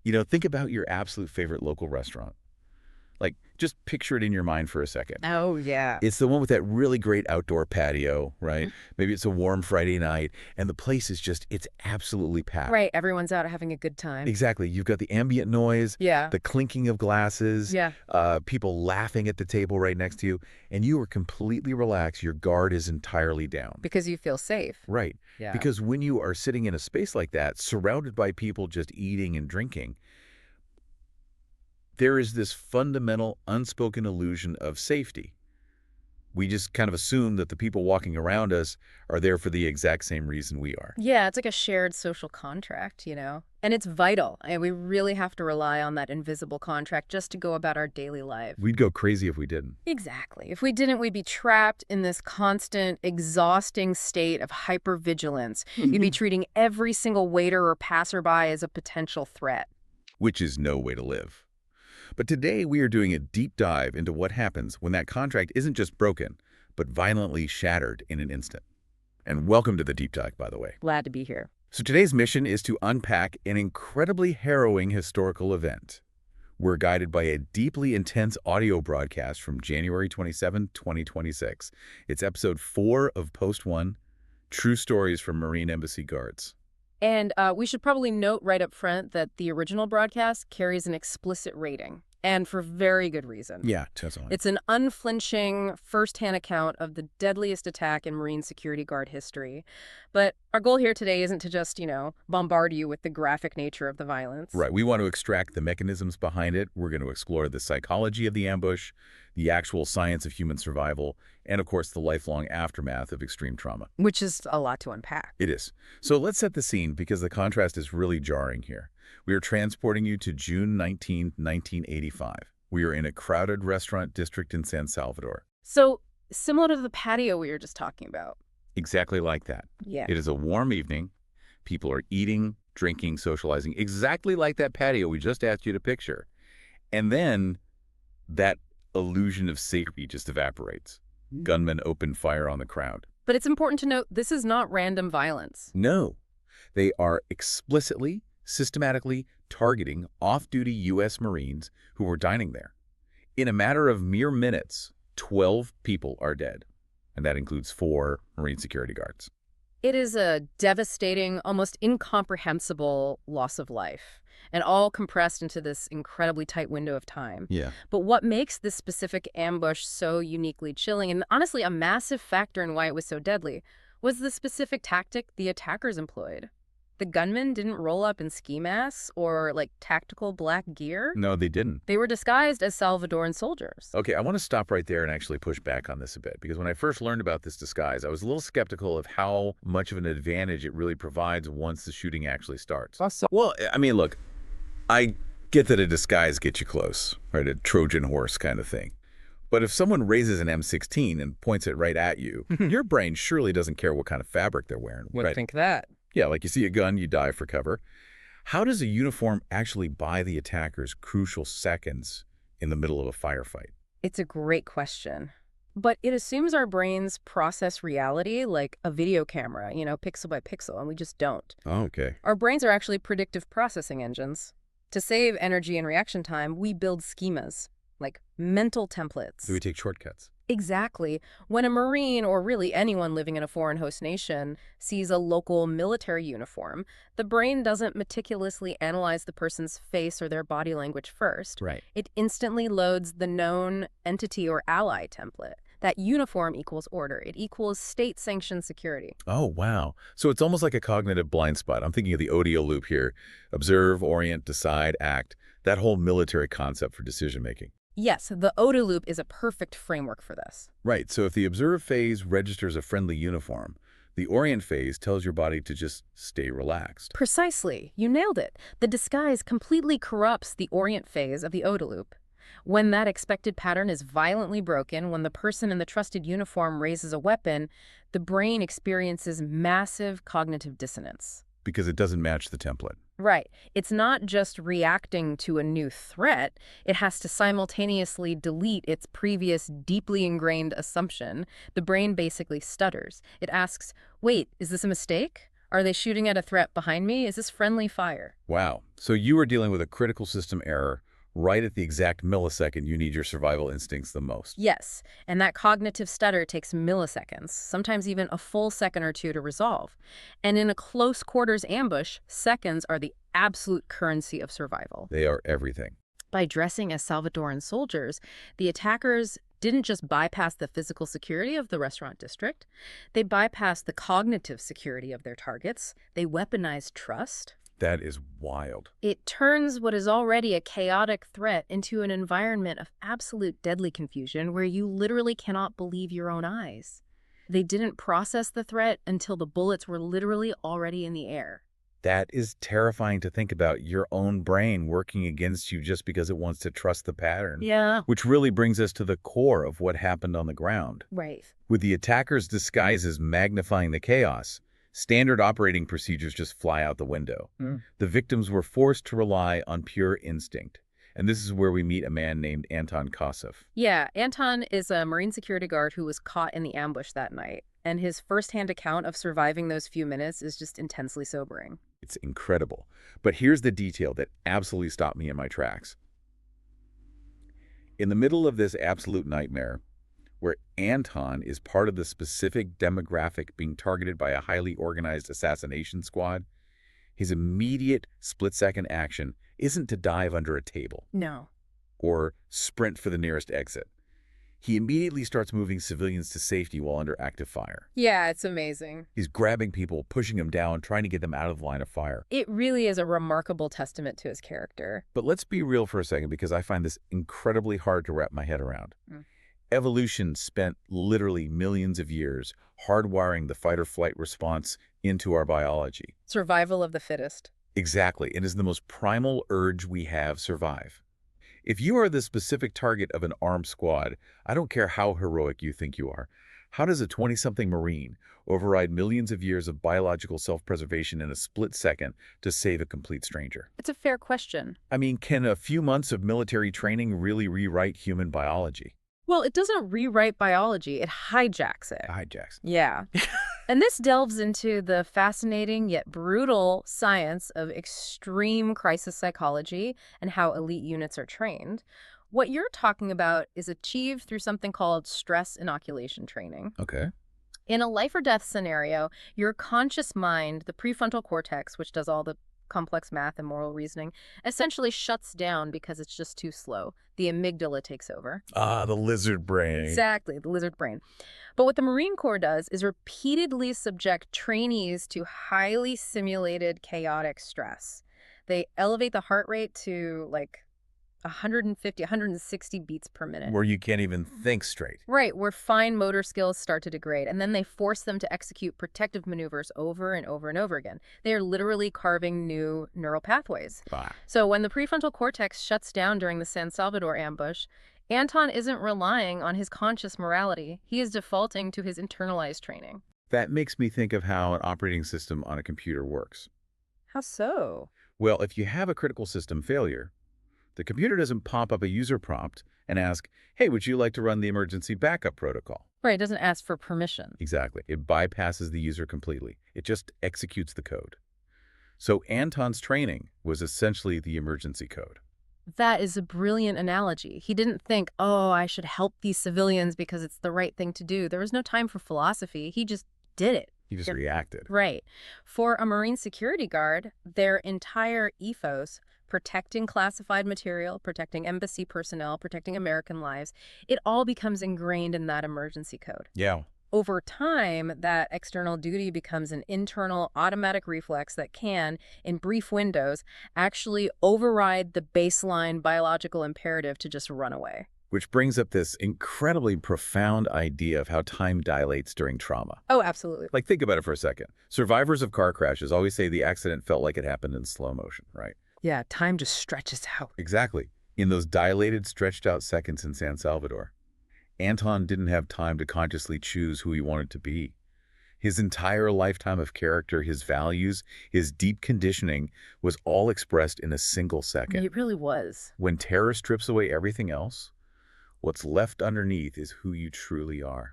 Think about your absolute favorite local restaurant. Like, just picture it in your mind for a second. Oh, yeah. It's the one with that really great outdoor patio, right? Maybe it's a warm Friday night, and the place is it's absolutely packed. Right. Everyone's out having a good time. Exactly. You've got the ambient noise, Yeah. the clinking of glasses, Yeah. people laughing at the table right next to you, and you are completely relaxed. Your guard is entirely down. Because you feel safe. Right. Yeah. Because when you are sitting in a space like that, surrounded by people just eating and drinking, there is this fundamental unspoken illusion of safety. We just kind of assume that the people walking around us are there for the exact same reason we are. Yeah, it's like a shared social contract, you know? And it's vital. And we really have to rely on that invisible contract just to go about our daily life. We'd go crazy if we didn't. Exactly. If we didn't, we'd be trapped in this constant, exhausting state of hypervigilance. You'd be treating every single waiter or passerby as a potential threat. Which is no way to live. But today we are doing a deep dive into what happens when that contract isn't just broken, but violently shattered in an instant. And welcome to the deep dive, by the way. Glad to be here. So today's mission is to unpack an incredibly harrowing historical event. We're guided by a deeply intense audio broadcast from January 27, 2026. It's episode 4 of Post 1, True Stories from Marine Embassy Guards. And we should probably note right up front that the original broadcast carries an explicit rating, and for very good reason. Yeah, definitely. It's an unflinching, first-hand account of the deadliest attack in Marine security guard history. But our goal here today isn't to just, bombard you with the graphic nature of the violence. Right. We want to extract the mechanisms behind it. We're going to explore the psychology of the ambush, the actual science of human survival, and, of course, the lifelong aftermath of extreme trauma. Which is a lot to unpack. It is. So let's set the scene because the contrast is really jarring here. We are transporting you to June 19, 1985. We are in a crowded restaurant district in San Salvador. So, similar to the patio we were just talking about. Exactly like that. Yeah. It is a warm evening. People are eating, drinking, socializing, exactly like that patio we just asked you to picture. And then that illusion of safety just evaporates. Gunmen open fire on the crowd. But it's important to note this is not random violence. No. They are explicitly, systematically targeting off-duty U.S. Marines who were dining there. In a matter of mere minutes, 12 people are dead, and that includes 4 Marine security guards. It is a devastating, almost incomprehensible loss of life, and all compressed into this incredibly tight window of time. Yeah. But what makes this specific ambush so uniquely chilling, and honestly a massive factor in why it was so deadly, was the specific tactic the attackers employed. The gunmen didn't roll up in ski masks or, tactical black gear. No, they didn't. They were disguised as Salvadoran soldiers. Okay, I want to stop right there and actually push back on this a bit, because when I first learned about this disguise, I was a little skeptical of how much of an advantage it really provides once the shooting actually starts. Well, I mean, look, I get that a disguise gets you close, right? A Trojan horse kind of thing. But if someone raises an M16 and points it right at you, your brain surely doesn't care what kind of fabric they're wearing. Would think that. Yeah, like you see a gun, you dive for cover. How does a uniform actually buy the attackers crucial seconds in the middle of a firefight? It's a great question. But it assumes our brains process reality like a video camera, pixel by pixel, and we just don't. Oh, okay. Our brains are actually predictive processing engines. To save energy and reaction time, we build schemas, like mental templates. So we take shortcuts. Exactly. When a Marine, or really anyone living in a foreign host nation, sees a local military uniform, the brain doesn't meticulously analyze the person's face or their body language first. Right. It instantly loads the known entity or ally template. That uniform equals order. It equals state-sanctioned security. Oh, wow. So it's almost like a cognitive blind spot. I'm thinking of the ODO loop here. Observe, orient, decide, act. That whole military concept for decision-making. Yes, the ODA loop is a perfect framework for this. Right. So if the observe phase registers a friendly uniform, the orient phase tells your body to just stay relaxed. Precisely. You nailed it. The disguise completely corrupts the orient phase of the ODA loop. When that expected pattern is violently broken, when the person in the trusted uniform raises a weapon, the brain experiences massive cognitive dissonance. Because it doesn't match the template. Right. It's not just reacting to a new threat. It has to simultaneously delete its previous deeply ingrained assumption. The brain basically stutters. It asks, wait, is this a mistake? Are they shooting at a threat behind me? Is this friendly fire? Wow. So you were dealing with a critical system error right at the exact millisecond you need your survival instincts the most. Yes, and that cognitive stutter takes milliseconds, sometimes even a full second or two to resolve. And in a close quarters ambush, seconds are the absolute currency of survival. They are everything. By dressing as Salvadoran soldiers, the attackers didn't just bypass the physical security of the restaurant district, they bypassed the cognitive security of their targets. They weaponized trust. That is wild. It turns what is already a chaotic threat into an environment of absolute deadly confusion where you literally cannot believe your own eyes. They didn't process the threat until the bullets were literally already in the air. That is terrifying to think about, your own brain working against you just because it wants to trust the pattern. Yeah. Which really brings us to the core of what happened on the ground. Right. With the attackers' disguises magnifying the chaos, standard operating procedures just fly out the window. The victims were forced to rely on pure instinct. And this is where we meet a man named Anton Kosov. Yeah, Anton is a Marine security guard who was caught in the ambush that night. And his firsthand account of surviving those few minutes is just intensely sobering. It's incredible. But here's the detail that absolutely stopped me in my tracks. In the middle of this absolute nightmare, where Anton is part of the specific demographic being targeted by a highly organized assassination squad, his immediate split-second action isn't to dive under a table. No. Or sprint for the nearest exit. He immediately starts moving civilians to safety while under active fire. Yeah, it's amazing. He's grabbing people, pushing them down, trying to get them out of the line of fire. It really is a remarkable testament to his character. But let's be real for a second, because I find this incredibly hard to wrap my head around. Evolution spent literally millions of years hardwiring the fight-or-flight response into our biology. Survival of the fittest. Exactly. It is the most primal urge we have: survive. If you are the specific target of an armed squad, I don't care how heroic you think you are, how does a 20-something Marine override millions of years of biological self-preservation in a split second to save a complete stranger? It's a fair question. I mean, can a few months of military training really rewrite human biology? Well, it doesn't rewrite biology, it hijacks it. Hijacks. Yeah. And this delves into the fascinating yet brutal science of extreme crisis psychology and how elite units are trained. What you're talking about is achieved through something called stress inoculation training. Okay. In a life or death scenario, your conscious mind, the prefrontal cortex, which does all the complex math and moral reasoning, essentially shuts down because it's just too slow. The amygdala takes over. Ah, the lizard brain. Exactly, the lizard brain. But what the Marine Corps does is repeatedly subject trainees to highly simulated chaotic stress. They elevate the heart rate to like 150, 160 beats per minute. Where you can't even think straight. Right, where fine motor skills start to degrade, and then they force them to execute protective maneuvers over and over and over again. They are literally carving new neural pathways. Ah. So when the prefrontal cortex shuts down during the San Salvador ambush, Anton isn't relying on his conscious morality. He is defaulting to his internalized training. That makes me think of how an operating system on a computer works. How so? Well, if you have a critical system failure, the computer doesn't pop up a user prompt and ask, hey, would you like to run the emergency backup protocol? Right, it doesn't ask for permission. Exactly. It bypasses the user completely. It just executes the code. So Anton's training was essentially the emergency code. That is a brilliant analogy. He didn't think, oh, I should help these civilians because it's the right thing to do. There was no time for philosophy. He just did it. He just reacted. Right. For a Marine security guard, their entire ethos, protecting classified material, protecting embassy personnel, protecting American lives, it all becomes ingrained in that emergency code. Yeah. Over time, that external duty becomes an internal automatic reflex that can, in brief windows, actually override the baseline biological imperative to just run away. Which brings up this incredibly profound idea of how time dilates during trauma. Oh, absolutely. Like, think about it for a second. Survivors of car crashes always say the accident felt like it happened in slow motion, right? Yeah, time just stretches out. Exactly. In those dilated, stretched out seconds in San Salvador, Anton didn't have time to consciously choose who he wanted to be. His entire lifetime of character, his values, his deep conditioning was all expressed in a single second. It really was. When terror strips away everything else, what's left underneath is who you truly are.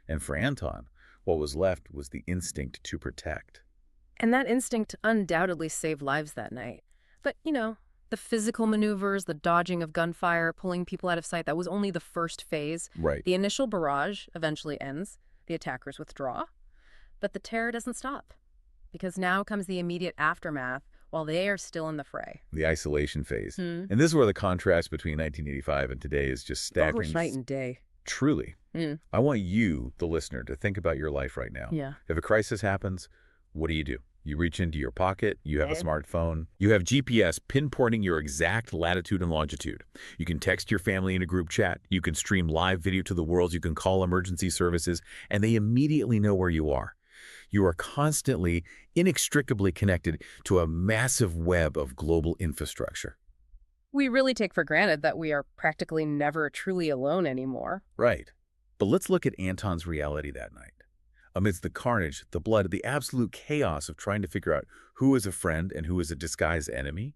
And for Anton, what was left was the instinct to protect. And that instinct undoubtedly saved lives that night. But, the physical maneuvers, the dodging of gunfire, pulling people out of sight, that was only the first phase. Right. The initial barrage eventually ends. The attackers withdraw. But the terror doesn't stop, because now comes the immediate aftermath while they are still in the fray. The isolation phase. Hmm. And this is where the contrast between 1985 and today is just staggering. Night and day. Truly. Mm. I want you, the listener, to think about your life right now. Yeah. If a crisis happens, what do? You reach into your pocket, you have a Okay. smartphone, you have GPS pinpointing your exact latitude and longitude. You can text your family in a group chat, you can stream live video to the world, you can call emergency services, and they immediately know where you are. You are constantly, inextricably connected to a massive web of global infrastructure. We really take for granted that we are practically never truly alone anymore. Right. But let's look at Anton's reality that night. Amidst the carnage, the blood, the absolute chaos of trying to figure out who is a friend and who is a disguised enemy,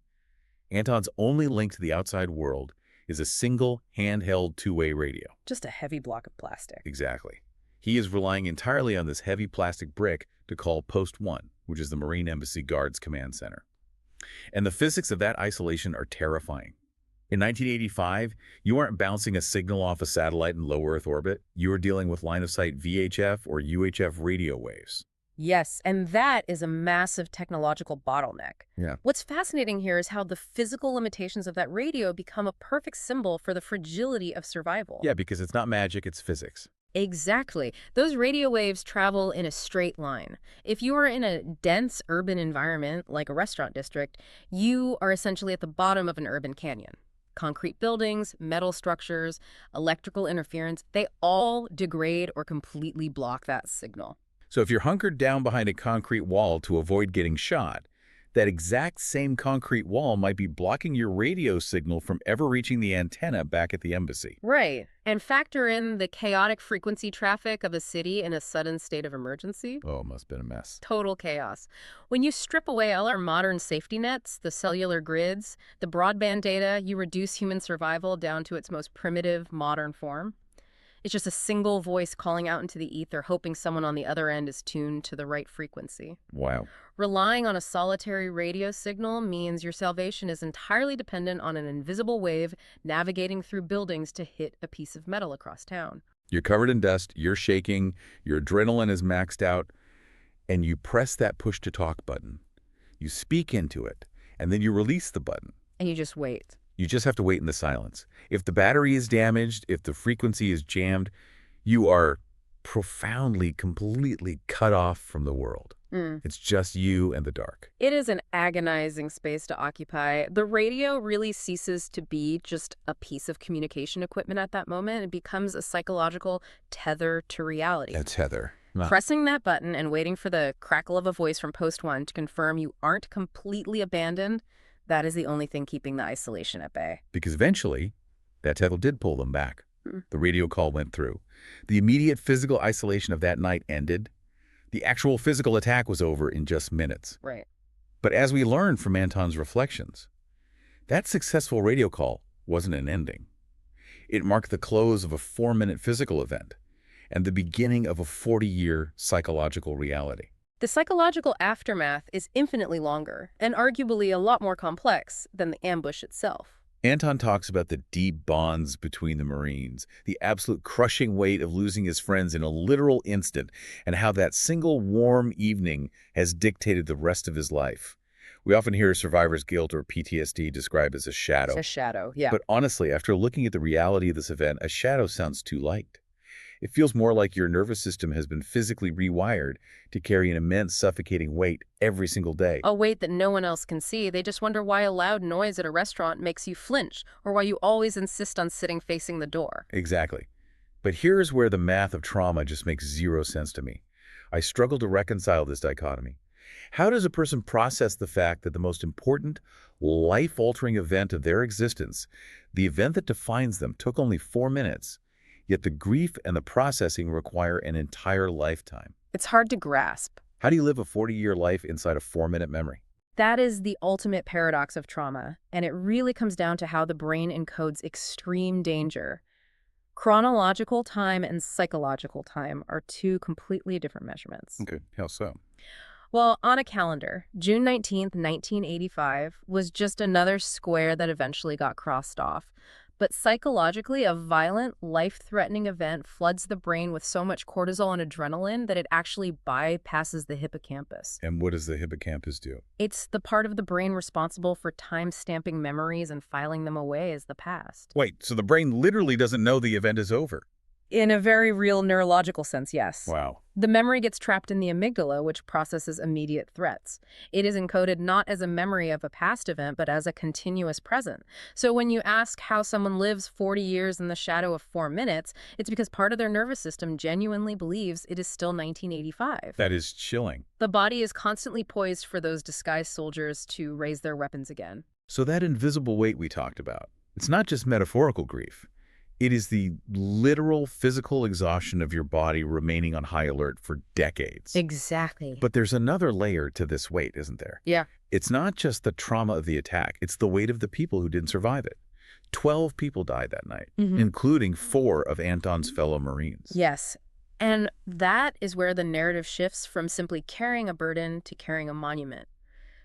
Anton's only link to the outside world is a single handheld two-way radio. Just a heavy block of plastic. Exactly. He is relying entirely on this heavy plastic brick to call Post 1, which is the Marine Embassy Guards Command Center. And the physics of that isolation are terrifying. In 1985, you aren't bouncing a signal off a satellite in low Earth orbit. You are dealing with line-of-sight VHF or UHF radio waves. Yes, and that is a massive technological bottleneck. Yeah. What's fascinating here is how the physical limitations of that radio become a perfect symbol for the fragility of survival. Yeah, because it's not magic, it's physics. Exactly. Those radio waves travel in a straight line. If you are in a dense urban environment, like a restaurant district, you are essentially at the bottom of an urban canyon. Concrete buildings, metal structures, electrical interference, they all degrade or completely block that signal. So if you're hunkered down behind a concrete wall to avoid getting shot, that exact same concrete wall might be blocking your radio signal from ever reaching the antenna back at the embassy. Right. And factor in the chaotic frequency traffic of a city in a sudden state of emergency. Oh, it must have been a mess. Total chaos. When you strip away all our modern safety nets, the cellular grids, the broadband data, you reduce human survival down to its most primitive, modern form. It's just a single voice calling out into the ether, hoping someone on the other end is tuned to the right frequency. Wow. Relying on a solitary radio signal means your salvation is entirely dependent on an invisible wave navigating through buildings to hit a piece of metal across town. You're covered in dust, you're shaking, your adrenaline is maxed out, and you press that push-to-talk button. You speak into it, and then you release the button. And you just wait. You just have to wait in the silence. If the battery is damaged, if the frequency is jammed, you are profoundly, completely cut off from the world. It's just you and the dark. It is an agonizing space to occupy. The radio really ceases to be just a piece of communication equipment at that moment. It becomes a psychological tether to reality. A tether. Pressing that button and waiting for the crackle of a voice from Post 1 to confirm you aren't completely abandoned, that is the only thing keeping the isolation at bay. Because eventually, that tether did pull them back. The radio call went through. The immediate physical isolation of that night ended. The actual physical attack was over in just minutes. Right. But as we learned from Anton's reflections, that successful radio call wasn't an ending. It marked the close of a 4-minute physical event and the beginning of a 40-year psychological reality. The psychological aftermath is infinitely longer and arguably a lot more complex than the ambush itself. Anton talks about the deep bonds between the Marines, the absolute crushing weight of losing his friends in a literal instant, and how that single warm evening has dictated the rest of his life. We often hear survivor's guilt or PTSD described as a shadow. It's a shadow, yeah. But honestly, after looking at the reality of this event, a shadow sounds too light. It feels more like your nervous system has been physically rewired to carry an immense suffocating weight every single day. A weight that no one else can see. They just wonder why a loud noise at a restaurant makes you flinch, or why you always insist on sitting facing the door. Exactly. But here's where the math of trauma just makes zero sense to me. I struggle to reconcile this dichotomy. How does a person process the fact that the most important, life-altering event of their existence, the event that defines them, took only 4 minutes, yet the grief and the processing require an entire lifetime? It's hard to grasp. How do you live a 40-year life inside a 4-minute memory? That is the ultimate paradox of trauma, and it really comes down to how the brain encodes extreme danger. Chronological time and psychological time are two completely different measurements. Okay, how so? Well, on a calendar, June 19th, 1985 was just another square that eventually got crossed off. But psychologically, a violent, life-threatening event floods the brain with so much cortisol and adrenaline that it actually bypasses the hippocampus. And what does the hippocampus do? It's the part of the brain responsible for time-stamping memories and filing them away as the past. Wait, so the brain literally doesn't know the event is over? In a very real neurological sense, yes. Wow. The memory gets trapped in the amygdala, which processes immediate threats. It is encoded not as a memory of a past event, but as a continuous present. So when you ask how someone lives 40 years in the shadow of 4 minutes, it's because part of their nervous system genuinely believes it is still 1985. That is chilling. The body is constantly poised for those disguised soldiers to raise their weapons again. So that invisible weight we talked about, it's not just metaphorical grief. It is the literal physical exhaustion of your body remaining on high alert for decades. Exactly. But there's another layer to this weight, isn't there? Yeah. It's not just the trauma of the attack. It's the weight of the people who didn't survive it. 12 people died that night, including 4 of Anton's fellow Marines. Yes. And that is where the narrative shifts from simply carrying a burden to carrying a monument.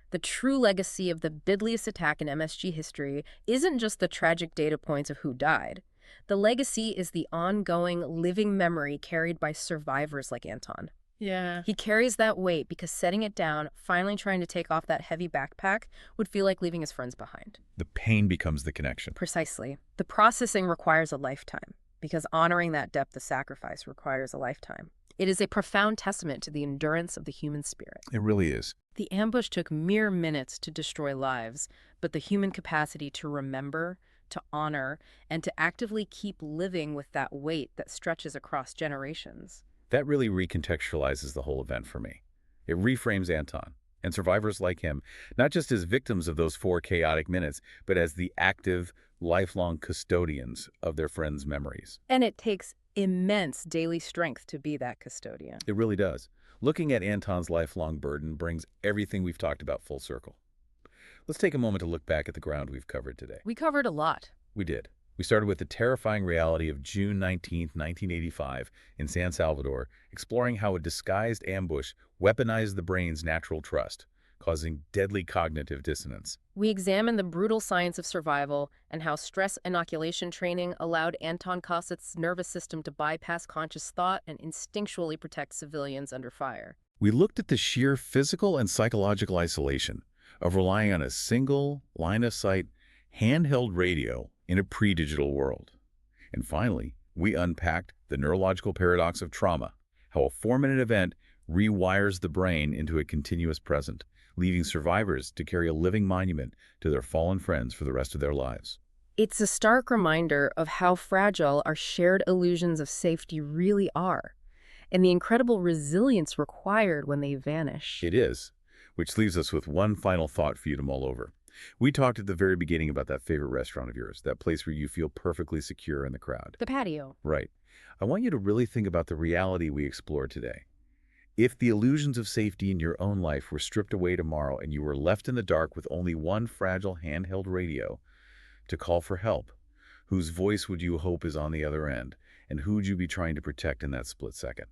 The true legacy of the deadliest attack in MSG history isn't just the tragic data points of who died. The legacy is the ongoing, living memory carried by survivors like Anton. Yeah. He carries that weight because setting it down, finally trying to take off that heavy backpack, would feel like leaving his friends behind. The pain becomes the connection. Precisely. The processing requires a lifetime, because honoring that depth of sacrifice requires a lifetime. It is a profound testament to the endurance of the human spirit. It really is. The ambush took mere minutes to destroy lives, but the human capacity to remember, to honor, and to actively keep living with that weight that stretches across generations. That really recontextualizes the whole event for me. It reframes Anton and survivors like him, not just as victims of those 4 chaotic minutes, but as the active, lifelong custodians of their friends' memories. And it takes immense daily strength to be that custodian. It really does. Looking at Anton's lifelong burden brings everything we've talked about full circle. Let's take a moment to look back at the ground we've covered today. We covered a lot. We did. We started with the terrifying reality of June 19th, 1985 in San Salvador, exploring how a disguised ambush weaponized the brain's natural trust, causing deadly cognitive dissonance. We examined the brutal science of survival and how stress inoculation training allowed Anton Kossett's nervous system to bypass conscious thought and instinctually protect civilians under fire. We looked at the sheer physical and psychological isolation of relying on a single, line-of-sight, handheld radio in a pre-digital world. And finally, we unpacked the neurological paradox of trauma, how a 4-minute event rewires the brain into a continuous present, leaving survivors to carry a living monument to their fallen friends for the rest of their lives. It's a stark reminder of how fragile our shared illusions of safety really are, and the incredible resilience required when they vanish. It is, which leaves us with one final thought for you to mull over. We talked at the very beginning about that favorite restaurant of yours, that place where you feel perfectly secure in the crowd. The patio. Right. I want you to really think about the reality we explored today. If the illusions of safety in your own life were stripped away tomorrow and you were left in the dark with only one fragile handheld radio to call for help, whose voice would you hope is on the other end, and who would you be trying to protect in that split second?